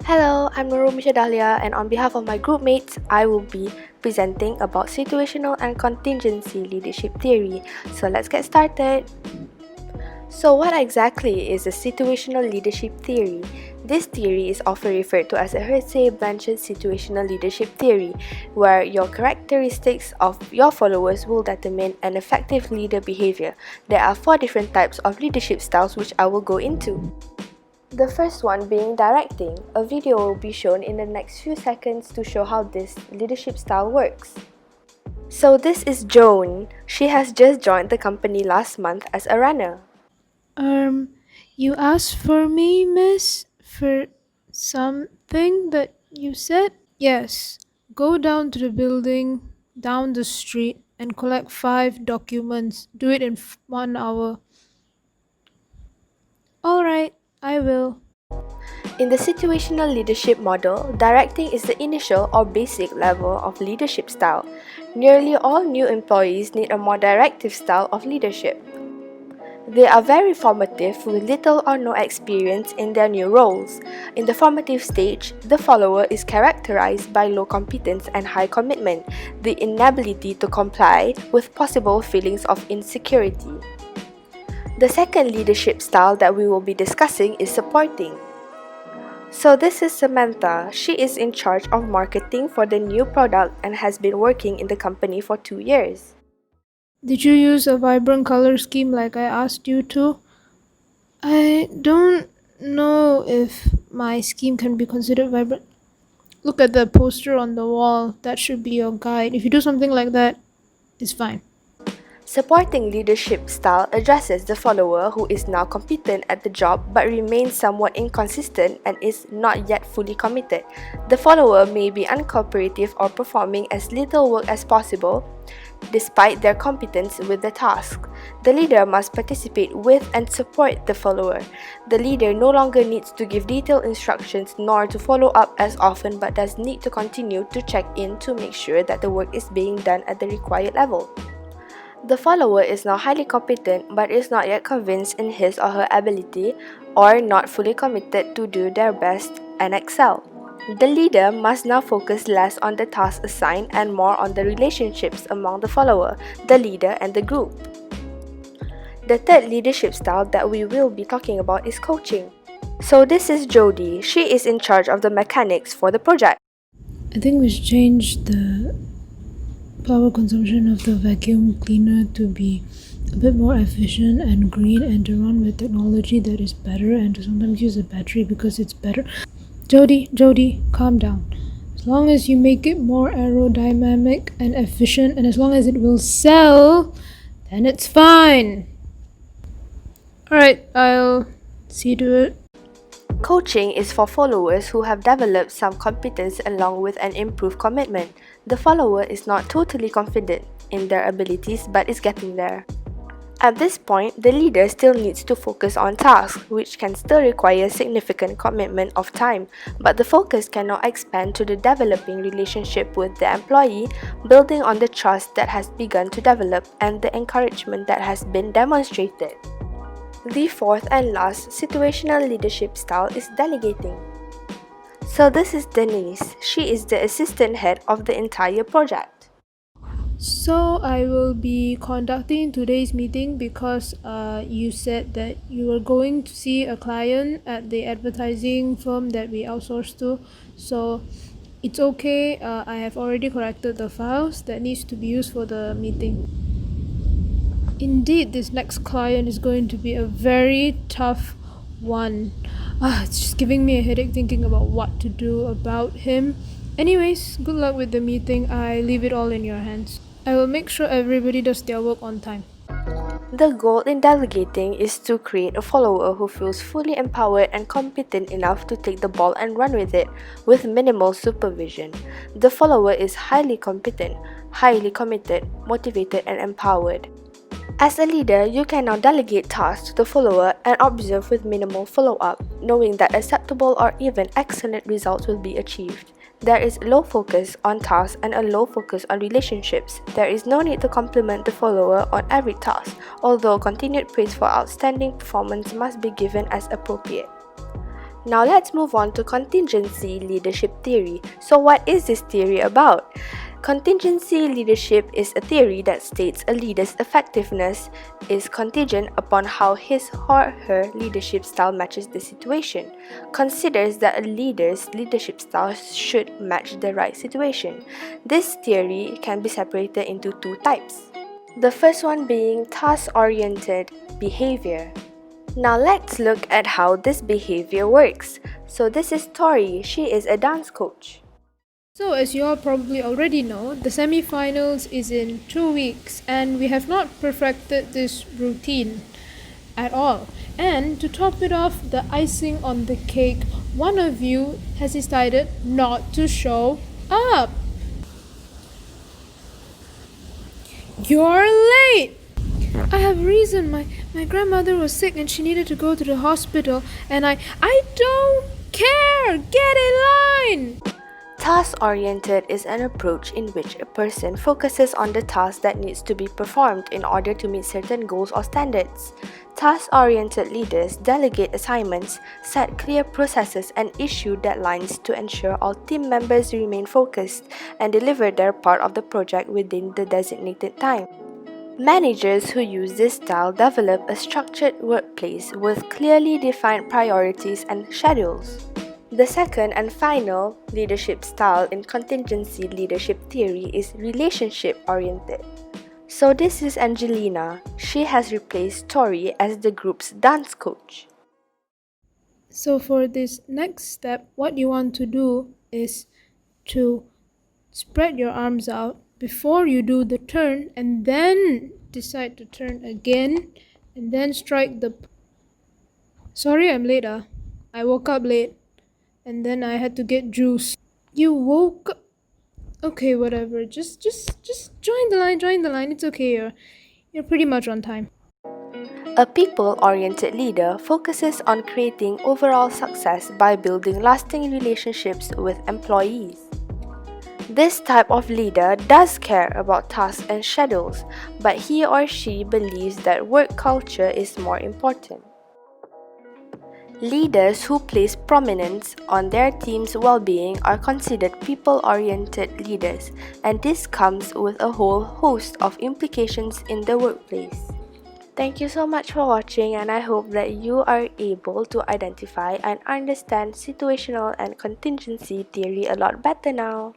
Hello, I'm Misha and on behalf of my group mates, I will be presenting about situational and contingency leadership theory. So let's get started. So what exactly is a situational leadership theory? This theory is often referred to as a Hersey-Blanchard situational leadership theory, where your characteristics of your followers will determine an effective leader behavior. There are 4 different types of leadership styles which I will go into. The first one being directing. A video will be shown in the next few seconds to show how this leadership style works. So this is Joan. She has just joined the company last month as a runner. You asked for me, miss, for something that you said? Yes. Go down to the building, down the street, and collect 5 documents. Do it in 1 hour. Alright, I will. In the situational leadership model, directing is the initial or basic level of leadership style. Nearly all new employees need a more directive style of leadership. They are very formative with little or no experience in their new roles. In the formative stage, the follower is characterized by low competence and high commitment, the inability to comply with possible feelings of insecurity. The second leadership style that we will be discussing is supporting. So this is Amantha. She is in charge of marketing for the new product and has been working in the company for 2 years. Did you use a vibrant color scheme like I asked you to? I don't know if my scheme can be considered vibrant. Look at the poster on the wall. That should be your guide. If you do something like that, it's fine. Supporting leadership style addresses the follower who is now competent at the job but remains somewhat inconsistent and is not yet fully committed. The follower may be uncooperative or performing as little work as possible despite their competence with the task. The leader must participate with and support the follower. The leader no longer needs to give detailed instructions nor to follow up as often but does need to continue to check in to make sure that the work is being done at the required level. The follower is now highly competent but is not yet convinced in his or her ability or not fully committed to do their best and excel. The leader must now focus less on the task assigned and more on the relationships among the follower, the leader, and the group. The third leadership style that we will be talking about is coaching. So this is Jody. She is in charge of the mechanics for the project. I think we should change the power consumption of the vacuum cleaner to be a bit more efficient and green and to run with technology that is better and to sometimes use a battery because it's better. Jody, calm down. As long as you make it more aerodynamic and efficient and as long as it will sell, then it's fine. Alright, I'll see to it. Coaching is for followers who have developed some competence along with an improved commitment. The follower is not totally confident in their abilities but is getting there. At this point, the leader still needs to focus on tasks, which can still require significant commitment of time, but the focus can now expand to the developing relationship with the employee, building on the trust that has begun to develop and the encouragement that has been demonstrated. The fourth and last situational leadership style is delegating. So this is Denise. She is the assistant head of the entire project. So I will be conducting today's meeting because you said that you were going to see a client at the advertising firm that we outsource to. So it's okay. I have already corrected the files that needs to be used for the meeting. Indeed, this next client is going to be a very tough one. It's just giving me a headache thinking about what to do about him. Anyways, good luck with the meeting. I leave it all in your hands. I will make sure everybody does their work on time. The goal in delegating is to create a follower who feels fully empowered and competent enough to take the ball and run with it with minimal supervision. The follower is highly competent, highly committed, motivated, and empowered. As a leader, you can now delegate tasks to the follower and observe with minimal follow-up, knowing that acceptable or even excellent results will be achieved. There is low focus on tasks and a low focus on relationships. There is no need to compliment the follower on every task, although continued praise for outstanding performance must be given as appropriate. Now let's move on to contingency leadership theory. So what is this theory about? Contingency leadership is a theory that states a leader's effectiveness is contingent upon how his or her leadership style matches the situation. Considers that a leader's leadership style should match the right situation. This theory can be separated into two types. The first one being task-oriented behavior. Now let's look at how this behavior works. So this is Tori, she is a dance coach. So, as you all probably already know, the semi-finals is in 2 weeks and we have not perfected this routine at all. And to top it off, the icing on the cake, one of you has decided not to show up. You're late! I have reason. My grandmother was sick and she needed to go to the hospital and I don't care! Get in line! Task-oriented is an approach in which a person focuses on the task that needs to be performed in order to meet certain goals or standards. Task-oriented leaders delegate assignments, set clear processes, and issue deadlines to ensure all team members remain focused and deliver their part of the project within the designated time. Managers who use this style develop a structured workplace with clearly defined priorities and schedules. The second and final leadership style in contingency leadership theory is relationship-oriented. So this is Angelina. She has replaced Tori as the group's dance coach. So for this next step, what you want to do is to spread your arms out before you do the turn and then decide to turn again and then strike the... Sorry, I'm late. I woke up late and then I had to get juice. You woke up? Okay, whatever. Just join the line. It's okay. You're pretty much on time. A people-oriented leader focuses on creating overall success by building lasting relationships with employees. This type of leader does care about tasks and schedules, but he or she believes that work culture is more important. Leaders who place prominence on their team's well-being are considered people-oriented leaders, and this comes with a whole host of implications in the workplace. Thank you so much for watching, and I hope that you are able to identify and understand situational and contingency theory a lot better now.